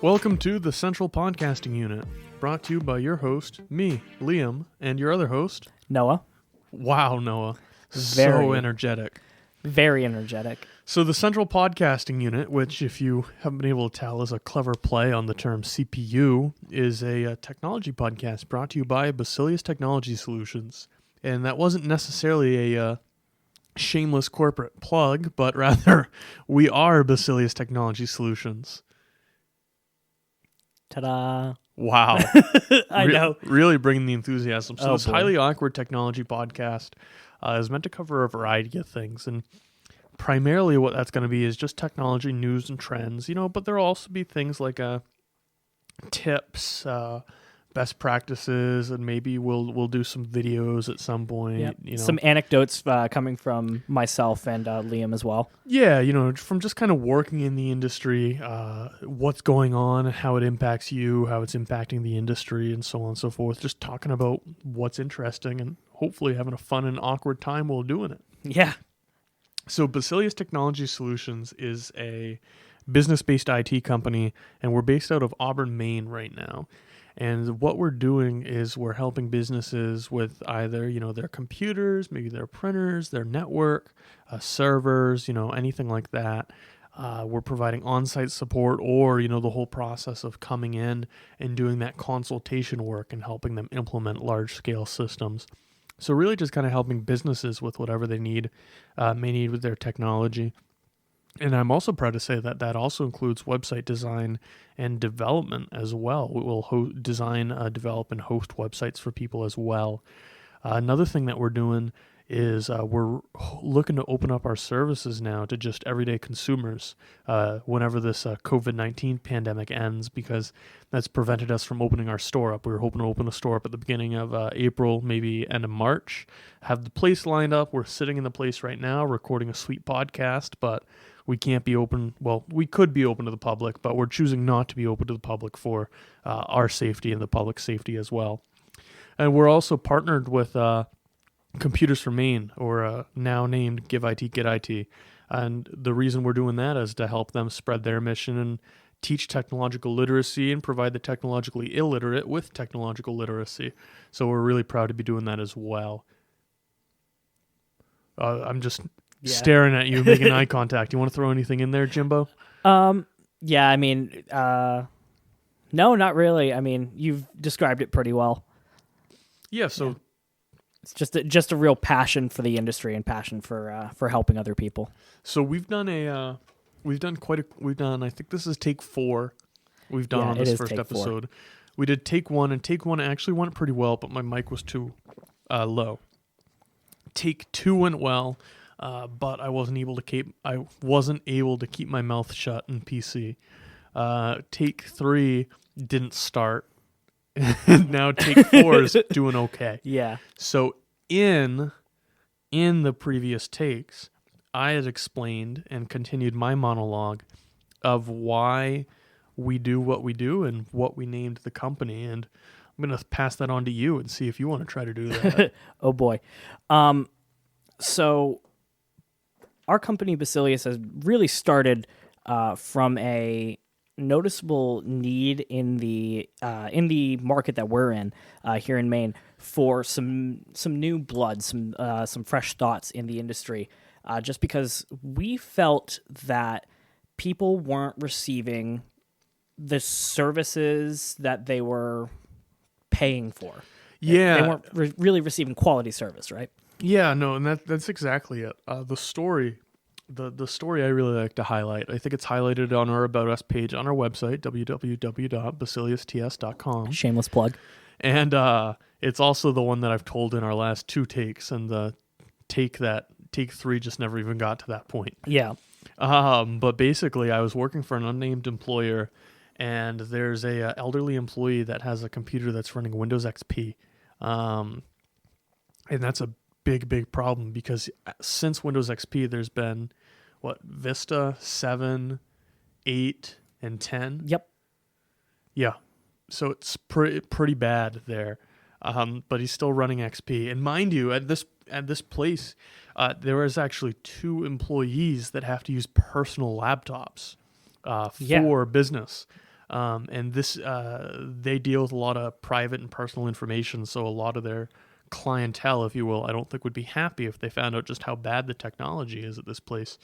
Welcome to the Central Podcasting Unit, brought to you by your host, me, Liam, and your other host, Noah. Wow, Noah. So Very. energetic. Very energetic. So the Central Podcasting Unit, which if you haven't been able to tell is a clever play on the term CPU, is a technology podcast brought to you by Basileus Technology Solutions. And that wasn't necessarily a shameless corporate plug, but rather we are Basileus Technology Solutions. Ta-da. Wow. I know. Really bringing the enthusiasm. So this boy. highly awkward technology podcast is meant to cover a variety of things. And primarily what that's going to be is just technology news and trends, but there'll also be things like tips, best practices, and maybe we'll do some videos at some point. Yep. Some anecdotes coming from myself and Liam as well. Yeah, from just kind of working in the industry, what's going on, how it impacts you, how it's impacting the industry, and so on and so forth. Just talking about what's interesting and hopefully having a fun and awkward time while doing it. Yeah. So Basileus Technology Solutions is a business-based IT company, and we're based out of Auburn, Maine right now. And what we're doing is we're helping businesses with either, their computers, maybe their printers, their network, servers, anything like that. We're providing on-site support or, the whole process of coming in and doing that consultation work and helping them implement large-scale systems. So really just kind of helping businesses with whatever they may need with their technology. And I'm also proud to say that also includes website design and development as well. We will design, develop, and host websites for people as well. Another thing that we're doing is we're looking to open up our services now to just everyday consumers whenever this COVID-19 pandemic ends, because that's prevented us from opening our store up. We were hoping to open a store up at the beginning of April, maybe end of March, have the place lined up. We're sitting in the place right now recording a sweet podcast, but we can't be open. Well, we could be open to the public, but we're choosing not to be open to the public for our safety and the public safety as well. And we're also partnered with Computers for Maine, or now named Give IT, Get IT. And the reason we're doing that is to help them spread their mission and teach technological literacy and provide the technologically illiterate with technological literacy. So we're really proud to be doing that as well. I'm just staring at you, making eye contact. You want to throw anything in there, Jimbo? Yeah, I mean, no, not really. I mean, you've described it pretty well. Yeah, so it's just a real passion for the industry and passion for helping other people. So we've done I think this is take 4 we've done on this first episode. 4. We did take 1, and take 1 actually went pretty well, but my mic was too low. Take 2 went well, but I wasn't able to keep my mouth shut in PC. Take 3 didn't start. And now take 4 is doing okay. Yeah. So in the previous takes, I had explained and continued my monologue of why we do what we do and what we named the company. And I'm going to pass that on to you and see if you want to try to do that. Oh, boy. So our company, Basileus, has really started from a noticeable need in the market that we're in here in Maine for some new blood, some fresh thoughts in the industry, just because we felt that people weren't receiving the services that they were paying for. Yeah, they weren't really receiving quality service, right? Yeah, no, and that's exactly it. The story I really like to highlight, I think it's highlighted on our About Us page on our website, www.basiliusts.com. Shameless plug. And it's also the one that I've told in our last 2 takes, and the take 3 just never even got to that point. Yeah. But basically, I was working for an unnamed employer, and there's a elderly employee that has a computer that's running Windows XP. And that's a big problem, because since Windows XP, there's been Vista 7, 8, and 10. Yep. Yeah. So it's pretty bad there. But he's still running XP. And mind you, at this place, there is actually 2 employees that have to use personal laptops for business. And this they deal with a lot of private and personal information, so a lot of their clientele, if you will, I don't think would be happy if they found out just how bad the technology is at this place.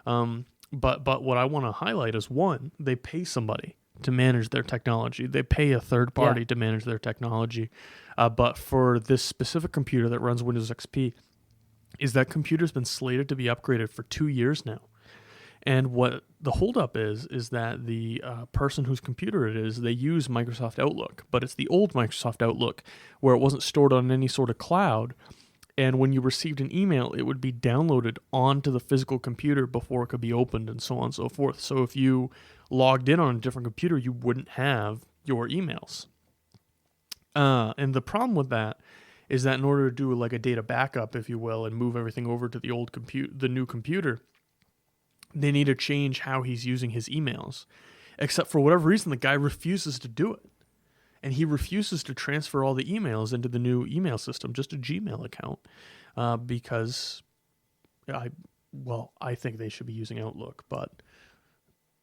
But what I want to highlight is, one, they pay somebody to manage their technology. They pay a third party to manage their technology. But for this specific computer that runs Windows XP, is that computer's been slated to be upgraded for 2 years now. And what the holdup is that the person whose computer it is, they use Microsoft Outlook, but it's the old Microsoft Outlook where it wasn't stored on any sort of cloud. And when you received an email, it would be downloaded onto the physical computer before it could be opened, and so on and so forth. So if you logged in on a different computer, you wouldn't have your emails. And the problem with that is that in order to do like a data backup, if you will, and move everything over to the new computer, they need to change how he's using his emails. Except for whatever reason, the guy refuses to do it. And he refuses to transfer all the emails into the new email system, just a Gmail account, because I think they should be using Outlook, but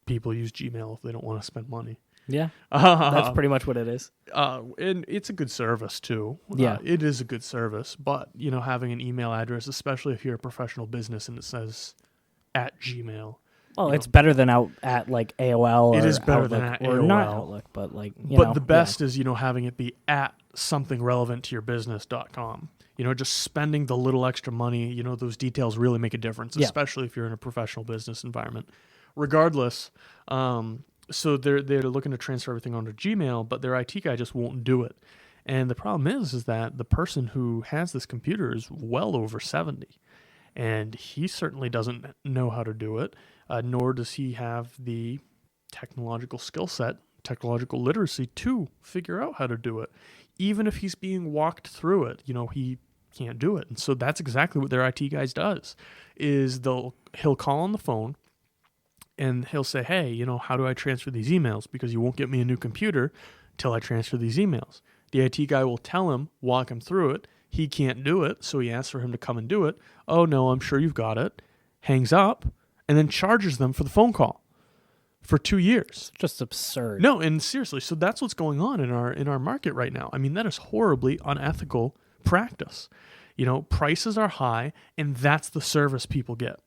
people use Gmail if they don't want to spend money. Yeah, that's pretty much what it is. And it's a good service too. Yeah. It is a good service, but having an email address, especially if you're a professional business and it says at Gmail. Well, it's better than out at like AOL. It or is better Outlook, than at or AOL. not Outlook, but like the best is having it be at something relevant to your business.com. Just spending the little extra money. Those details really make a difference, especially if you're in a professional business environment. Regardless, so they're looking to transfer everything onto Gmail, but their IT guy just won't do it. And the problem is that the person who has this computer is well over 70. And he certainly doesn't know how to do it, nor does he have the technological skill set, technological literacy to figure out how to do it. Even if he's being walked through it, he can't do it. And so that's exactly what their IT guys does, is he'll call on the phone and he'll say, hey, how do I transfer these emails? Because you won't get me a new computer till I transfer these emails. The IT guy will tell him, walk him through it. He can't do it, so he asks for him to come and do it. Oh, no, I'm sure you've got it. Hangs up, and then charges them for the phone call for 2 years. It's just absurd. No, and seriously, so that's what's going on in our market right now. I mean, that is horribly unethical practice. Prices are high, and that's the service people get.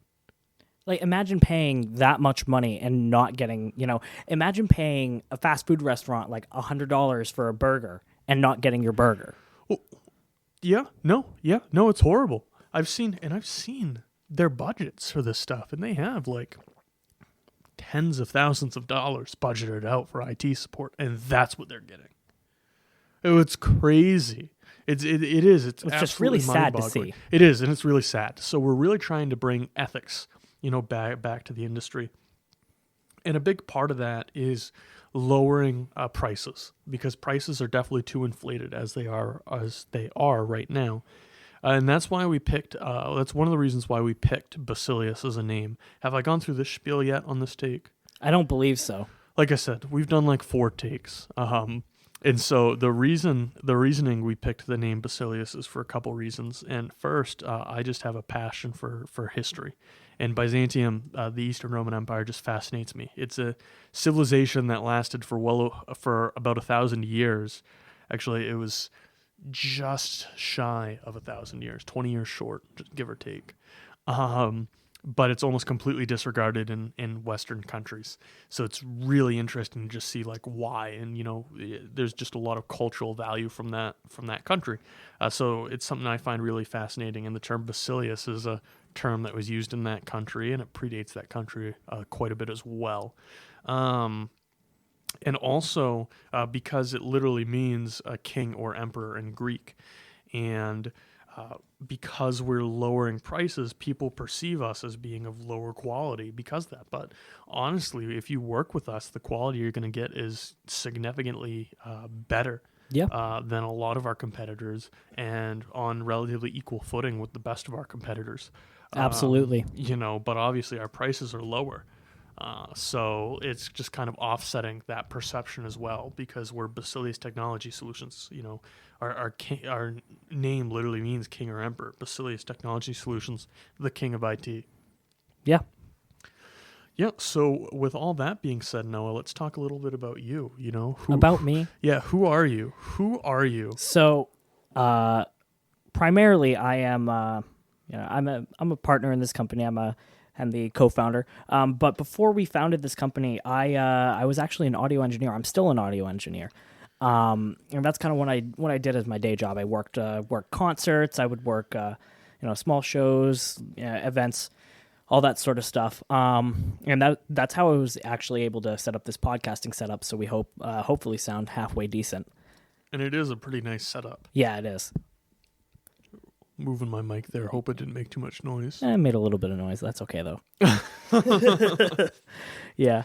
Like, imagine paying that much money and not getting, imagine paying a fast food restaurant like $100 for a burger and not getting your burger. Well, no, it's horrible. I've seen their budgets for this stuff, and they have like tens of thousands of dollars budgeted out for IT support, and that's what they're getting. It's crazy. It is. It's just really sad to see. It is, and it's really sad. So we're really trying to bring ethics, back to the industry, and a big part of that is lowering prices, because prices are definitely too inflated as they are right now. And that's why we picked, that's one of the reasons why we picked Basileus as a name. Have I gone through this spiel yet on this take? I don't believe so. Like I said, we've done like 4 takes. And so the reasoning we picked the name Basileus is for a couple reasons. And first, I just have a passion for history. And Byzantium, the Eastern Roman Empire, just fascinates me. It's a civilization that lasted for about 1,000 years. Actually, it was just shy of 1,000 years, 20 years short, give or take. But it's almost completely disregarded in Western countries. So it's really interesting to just see like why, and there's just a lot of cultural value from that country. So it's something I find really fascinating. And the term Basileus is a term that was used in that country, and it predates that country quite a bit as well. And also because it literally means a king or emperor in Greek. And because we're lowering prices, people perceive us as being of lower quality because of that. But honestly, if you work with us, the quality you're going to get is significantly better than a lot of our competitors, and on relatively equal footing with the best of our competitors. Absolutely. But obviously our prices are lower. So it's just kind of offsetting that perception as well, because we're Basileus Technology Solutions. Our name literally means king or emperor. Basileus Technology Solutions, the king of IT. Yeah. Yeah. So with all that being said, Noah, let's talk a little bit about you. About me. Yeah. Who are you? Who are you? So, primarily, I am. I'm a partner in this company. I'm the co-founder. But before we founded this company, I was actually an audio engineer. I'm still an audio engineer. And that's kind of what I did as my day job. I worked concerts. I would work small shows, events, all that sort of stuff. And that's how I was actually able to set up this podcasting setup. So we hopefully sound halfway decent. And it is a pretty nice setup. Yeah, it is. Moving my mic there. Hope it didn't make too much noise. It made a little bit of noise. That's okay though. Yeah.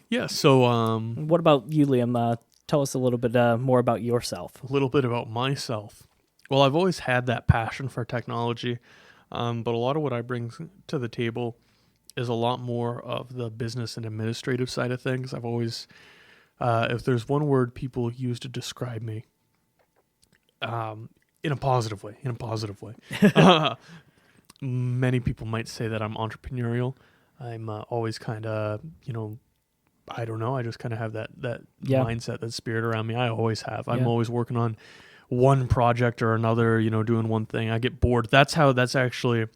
Yeah. So What about you, Liam? Tell us a little bit more about yourself. a little bit about myself. Well, I've always had that passion for technology, but a lot of what I bring to the table is a lot more of the business and administrative side of things. I've always, if there's one word people use to describe me, in a positive way, many people might say that I'm entrepreneurial. I'm always kind of, I don't know. I just kind of have that mindset, that spirit around me. I always have. I'm always working on one project or another, doing one thing. I get bored. That's actually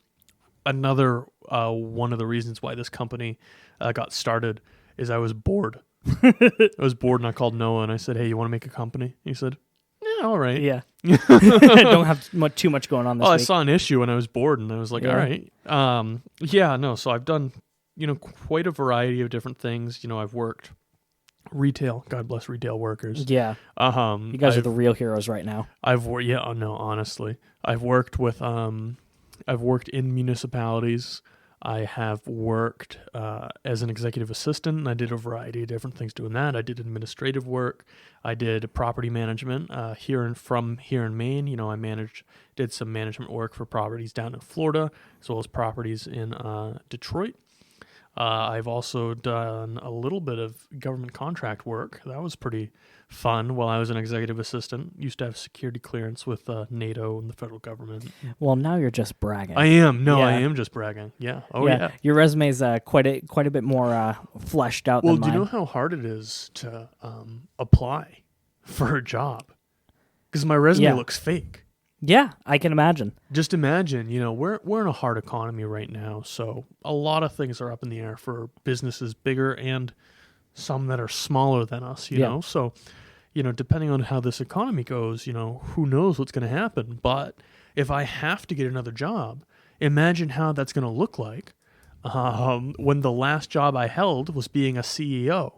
another one of the reasons why this company got started is I was bored. I was bored and I called Noah and I said, "Hey, you want to make a company?" He said, "Yeah, all right." Yeah. Don't have too much going on this I week. saw an issue and I was bored and I was like, Yeah. all right. So I've done, quite a variety of different things. I've worked retail. God bless retail workers. Yeah. You guys are the real heroes right now. Honestly. I've worked with, I've worked in municipalities. I have worked as an executive assistant, and I did a variety of different things doing that. I did administrative work. I did property management here in Maine. I did some management work for properties down in Florida, as well as properties in Detroit. I've also done a little bit of government contract work. That was pretty fun while I was an executive assistant. Used to have security clearance with NATO and the federal government. Well, now you're just bragging. I am. No, Yeah. I am just bragging. Yeah. Oh, yeah. Your resume's quite a bit more fleshed out Well, than do mine. you know how hard it is to apply for a job? Because my resume looks fake. Yeah, I can imagine. Just imagine, we're in a hard economy right now, so a lot of things are up in the air for businesses bigger and some that are smaller than us, you know? So, depending on how this economy goes, who knows what's going to happen. But if I have to get another job, imagine how that's going to look like when the last job I held was being a CEO.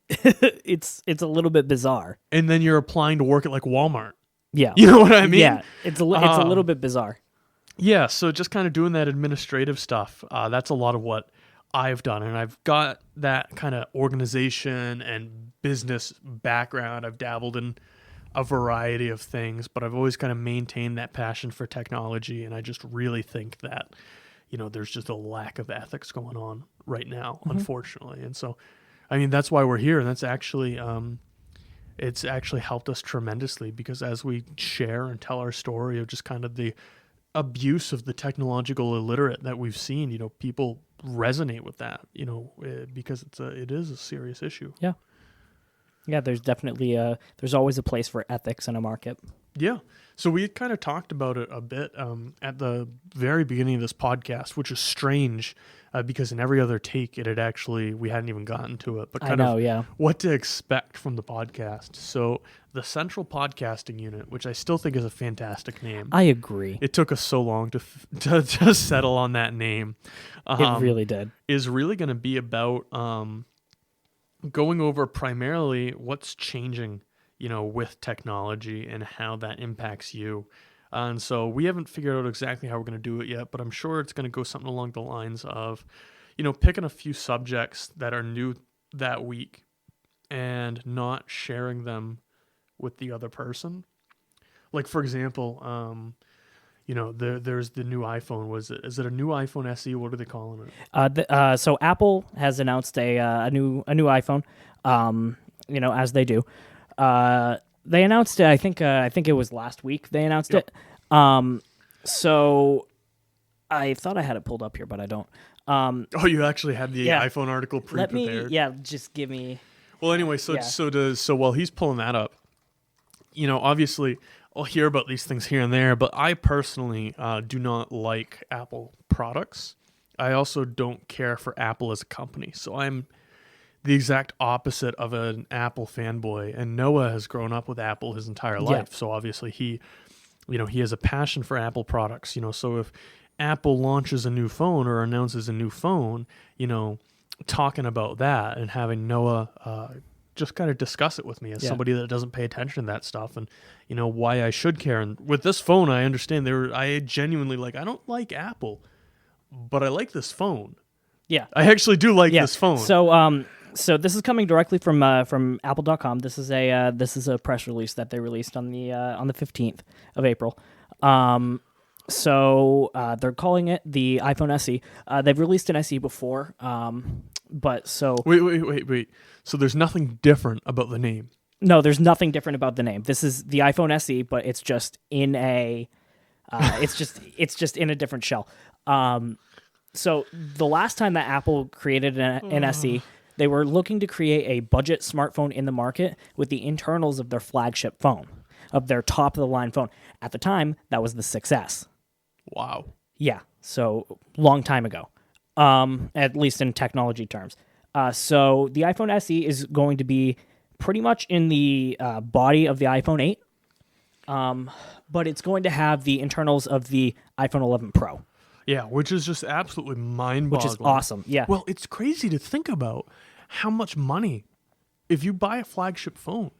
It's a little bit bizarre. And then you're applying to work at like Walmart. Yeah. You know what I mean? Yeah, it's a little bit bizarre. Yeah, so just kind of doing that administrative stuff, that's a lot of what I've done. And I've got that kind of organization and business background. I've dabbled in a variety of things, but I've always kind of maintained that passion for technology. And I just really think that, there's just a lack of ethics going on right now, unfortunately. And so, that's why we're here. And that's actually... it's actually helped us tremendously because as we share and tell our story of just kind of the abuse of the technological illiterate that we've seen, people resonate with that, because it is a serious issue. Yeah. Yeah, there's definitely there's always a place for ethics in a market. Yeah. So we had kind of talked about it a bit at the very beginning of this podcast, which is strange because in every other take we hadn't even gotten to it, but what to expect from the podcast. So the Central Podcasting Unit, which I still think is a fantastic name. I agree. It took us so long to settle on that name. It really did. Is really going to be about going over primarily what's changing with technology and how that impacts you. And so we haven't figured out exactly how we're going to do it yet, but I'm sure it's going to go something along the lines of, picking a few subjects that are new that week and not sharing them with the other person. Like, for example, there's the new iPhone. Is it a new iPhone SE? What are they calling it? So Apple has announced a new iPhone, as they do. They announced it. I think it was last week. They announced it. So I thought I had it pulled up here, but I don't. Oh, you actually had the Yeah. iPhone article Let pre-prepared. me, yeah, just give me. Well, anyway, Yeah. so while he's pulling that up, obviously I'll hear about these things here and there, but I personally do not like Apple products. I also don't care for Apple as a company. So I'm the exact opposite of an Apple fanboy. And Noah has grown up with Apple his entire life. So obviously he has a passion for Apple products. So if Apple launches a new phone or announces a new phone, talking about that and having Noah just kind of discuss it with me as somebody that doesn't pay attention to that stuff, and why I should care. And with this phone, I understand I genuinely I don't like Apple, but I like this phone. Yeah. I actually do like this phone. So this is coming directly from Apple.com. This is a press release that they released on the 15th of April. So they're calling it the iPhone SE. They've released an SE before, but so wait. So there's nothing different about the name. No, there's nothing different about the name. This is the iPhone SE, but it's just in a it's just in a different shell. So the last time that Apple created an SE, they were looking to create a budget smartphone in the market with the internals of their flagship phone, of their top of the line phone. At the time, that was the 6S. Wow. Yeah, so long time ago, at least in technology terms. So the iPhone SE is going to be pretty much in the body of the iPhone 8, but it's going to have the internals of the iPhone 11 Pro. Yeah, which is just absolutely mind-boggling. Which is awesome, yeah. Well, it's crazy to think about how much money, if you buy a flagship phone,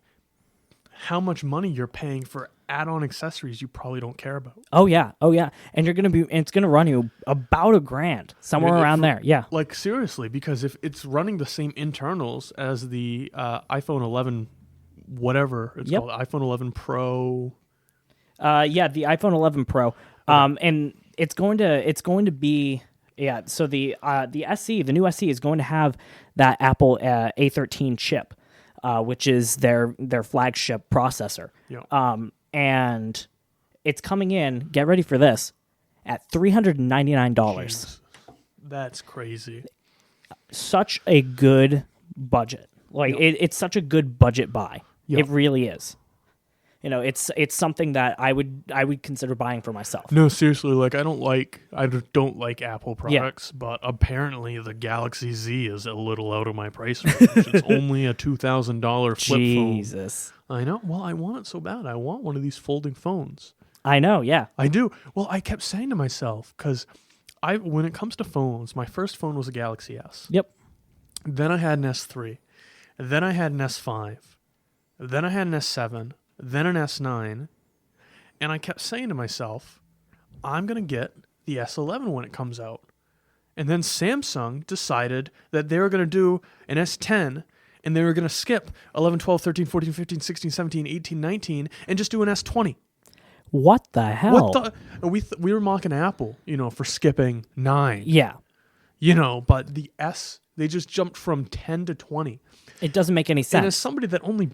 how much money you're paying for add-on accessories you probably don't care about. Oh yeah, and it's gonna run you about $1,000, somewhere around there. Yeah, like seriously, because if it's running the same internals as the iPhone 11, whatever it's called, iPhone 11 Pro. The iPhone 11 Pro, and it's going to be. Yeah, so the SE, the new SE, is going to have that Apple A13 chip, which is their flagship processor. Yeah. And it's coming in. Get ready for this, at $399. Jeez. That's crazy. Such a good budget. It's such a good budget buy. It really is. It's something that I would consider buying for myself. No, seriously, I don't like Apple products, but apparently the Galaxy Z is a little out of my price range. It's only a $2,000 flip phone. Jesus. I know. Well, I want it so bad. I want one of these folding phones. I know, yeah. I do. Well, I kept saying to myself, because when it comes to phones, my first phone was a Galaxy S. Yep. Then I had an S3. Then I had an S5. Then I had an S7. Then an S9, and I kept saying to myself, I'm going to get the S11 when it comes out. And then Samsung decided that they were going to do an S10, and they were going to skip 11, 12, 13, 14, 15, 16, 17, 18, 19, and just do an S20. What the hell? We were mocking Apple, for skipping 9. Yeah. But the S, they just jumped from 10 to 20. It doesn't make any sense. And as somebody that only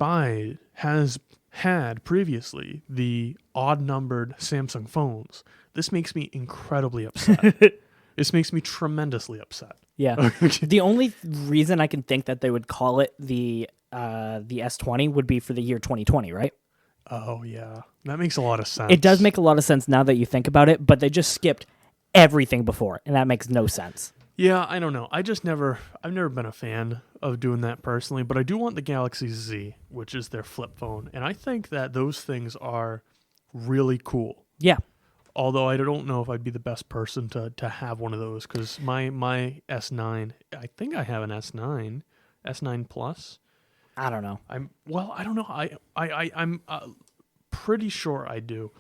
has had previously the odd-numbered Samsung phones, this makes me incredibly upset. This makes me tremendously upset. Yeah. The only reason I can think that they would call it the S20 would be for the year 2020, right? Oh, yeah. That makes a lot of sense. It does make a lot of sense now that you think about it, but they just skipped everything before, and that makes no sense. Yeah, I don't know. I've never been a fan of doing that personally, but I do want the Galaxy Z, which is their flip phone, and I think that those things are really cool. Yeah. Although I don't know if I'd be the best person to have one of those, because my S9, I think I have an S9 Plus. I don't know. I don't know. I'm pretty sure I do.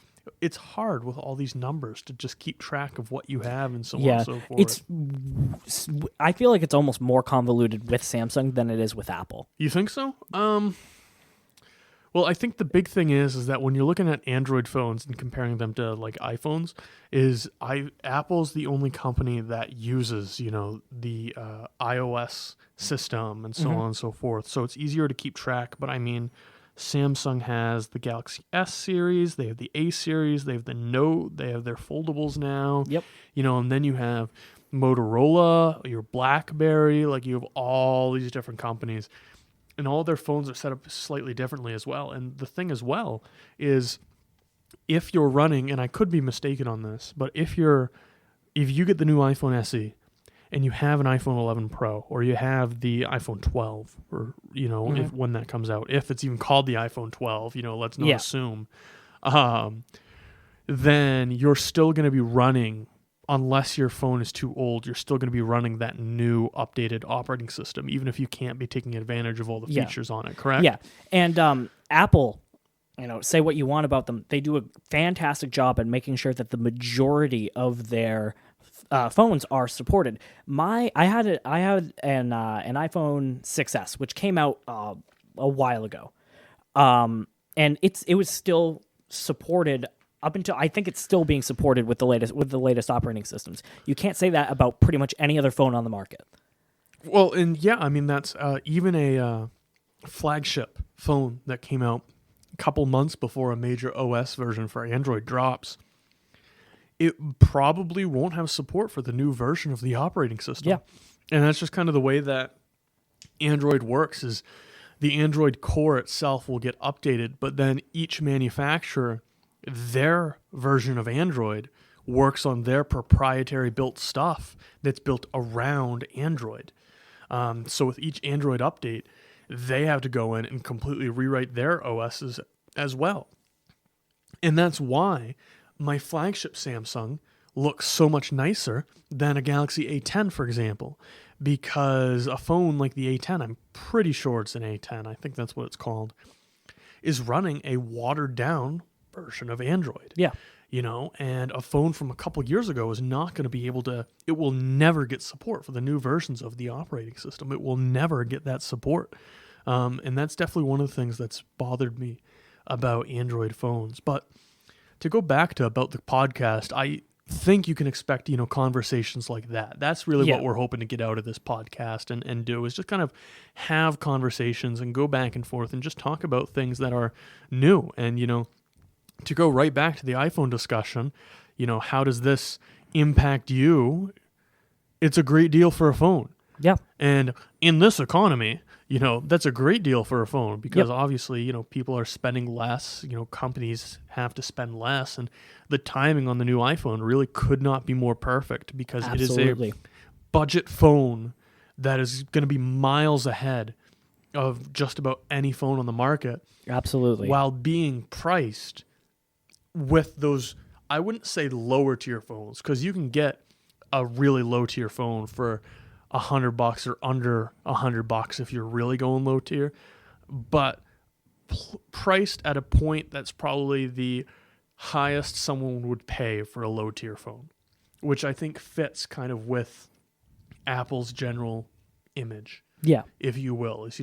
It's hard with all these numbers to just keep track of what you have and so on and so forth. I feel like it's almost more convoluted with Samsung than it is with Apple. You think so? Well, I think the big thing is that when you're looking at Android phones and comparing them to iPhones, Apple's the only company that uses the iOS system and so on and so forth. So it's easier to keep track. But I mean, Samsung has the Galaxy S series, they have the A series, they have the Note, they have their foldables now. Yep. And then you have Motorola, your BlackBerry, like you have all these different companies, and all their phones are set up slightly differently as well. And the thing as well is, if you're running, and I could be mistaken on this, but if you get the new iPhone SE and you have an iPhone 11 Pro, or you have the iPhone 12, or if when that comes out, if it's even called the iPhone 12, let's not assume, then you're still going to be running, unless your phone is too old, you're still going to be running that new updated operating system, even if you can't be taking advantage of all the features on it, correct? Yeah. And Apple, say what you want about them, they do a fantastic job at making sure that the majority of their phones are supported. I had an iPhone 6S, which came out a while ago, and it was still supported up until, I think it's still being supported with the latest operating systems. You can't say that about pretty much any other phone on the market. Well, and yeah, I mean that's even a flagship phone that came out a couple months before a major OS version for Android drops. It probably won't have support for the new version of the operating system. Yeah. And that's just kind of the way that Android works, is the Android core itself will get updated, but then each manufacturer, their version of Android works on their proprietary built stuff that's built around Android. So with each Android update, they have to go in and completely rewrite their OSs as well. And that's why my flagship Samsung looks so much nicer than a Galaxy A10, for example, because a phone like the A10, I'm pretty sure it's an A10, I think that's what it's called, is running a watered down version of Android. Yeah. And a phone from a couple years ago is not going to be able to, it will never get support for the new versions of the operating system. It will never get that support. And that's definitely one of the things that's bothered me about Android phones. But to go back about the podcast, I think you can expect, conversations like that. That's really what we're hoping to get out of this podcast and do, is just kind of have conversations and go back and forth and just talk about things that are new. And, to go right back to the iPhone discussion, how does this impact you? It's a great deal for a phone. Yeah. And in this economy, that's a great deal for a phone, because obviously, people are spending less, companies have to spend less, and the timing on the new iPhone really could not be more perfect, because Absolutely. it is a budget phone that is going to be miles ahead of just about any phone on the market. Absolutely. While being priced with those, I wouldn't say lower tier phones, because you can get a really low tier phone for $100 or under $100 if you're really going low tier, but priced at a point that's probably the highest someone would pay for a low tier phone, which I think fits kind of with Apple's general image, if you will, is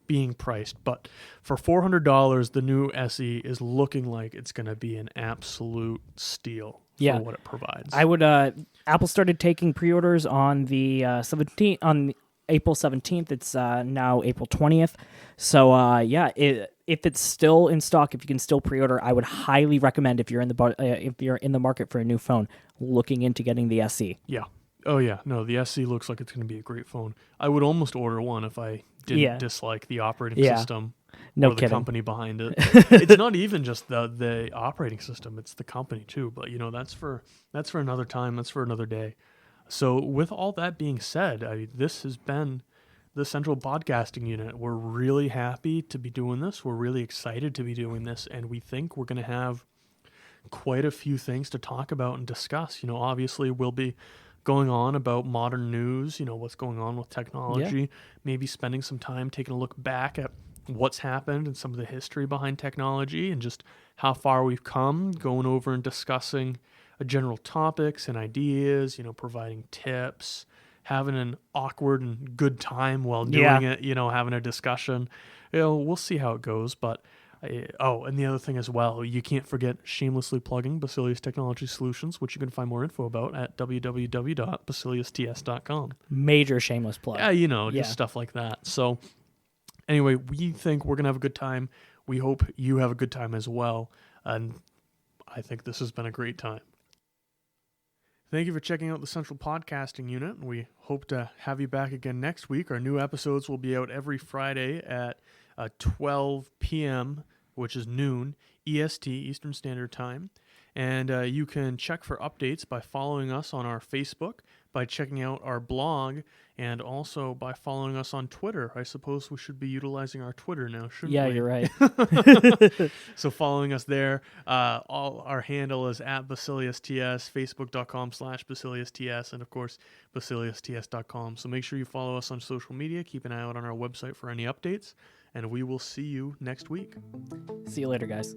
being priced. But for $400, the new SE is looking like it's going to be an absolute steal for what it provides. I would. Apple started taking pre-orders on the 17th, on April 17th. It's now April 20th. So if it's still in stock, if you can still pre-order, I would highly recommend, if you're in the market for a new phone, looking into getting the SE. Yeah. Oh yeah. No, the SE looks like it's going to be a great phone. I would almost order one if I didn't dislike the operating system. No or the kidding. company behind it. It's not even just the operating system; it's the company too. But that's for another time. That's for another day. So, with all that being said, this has been the Central Podcasting Unit. We're really happy to be doing this. We're really excited to be doing this, and we think we're going to have quite a few things to talk about and discuss. Obviously, we'll be going on about modern news. What's going on with technology. Maybe spending some time taking a look back at what's happened and some of the history behind technology and just how far we've come, going over and discussing general topics and ideas, providing tips, having an awkward and good time while doing it, having a discussion. We'll see how it goes. But, and the other thing as well, you can't forget shamelessly plugging Basileus Technology Solutions, which you can find more info about at www.basileusts.com. Major shameless plug. Yeah, just stuff like that. So, anyway, we think we're going to have a good time. We hope you have a good time as well. And I think this has been a great time. Thank you for checking out the Central Podcasting Unit. We hope to have you back again next week. Our new episodes will be out every Friday at 12 p.m., which is noon, EST, Eastern Standard Time. And you can check for updates by following us on our Facebook, by checking out our blog, and also by following us on Twitter. I suppose we should be utilizing our Twitter now, shouldn't Yeah, we? you're right. So following us there, all our handle is at BasileusTS, Facebook.com/BasileusTS, and of course, BasileusTS.com. So make sure you follow us on social media. Keep an eye out on our website for any updates, and we will see you next week. See you later, guys.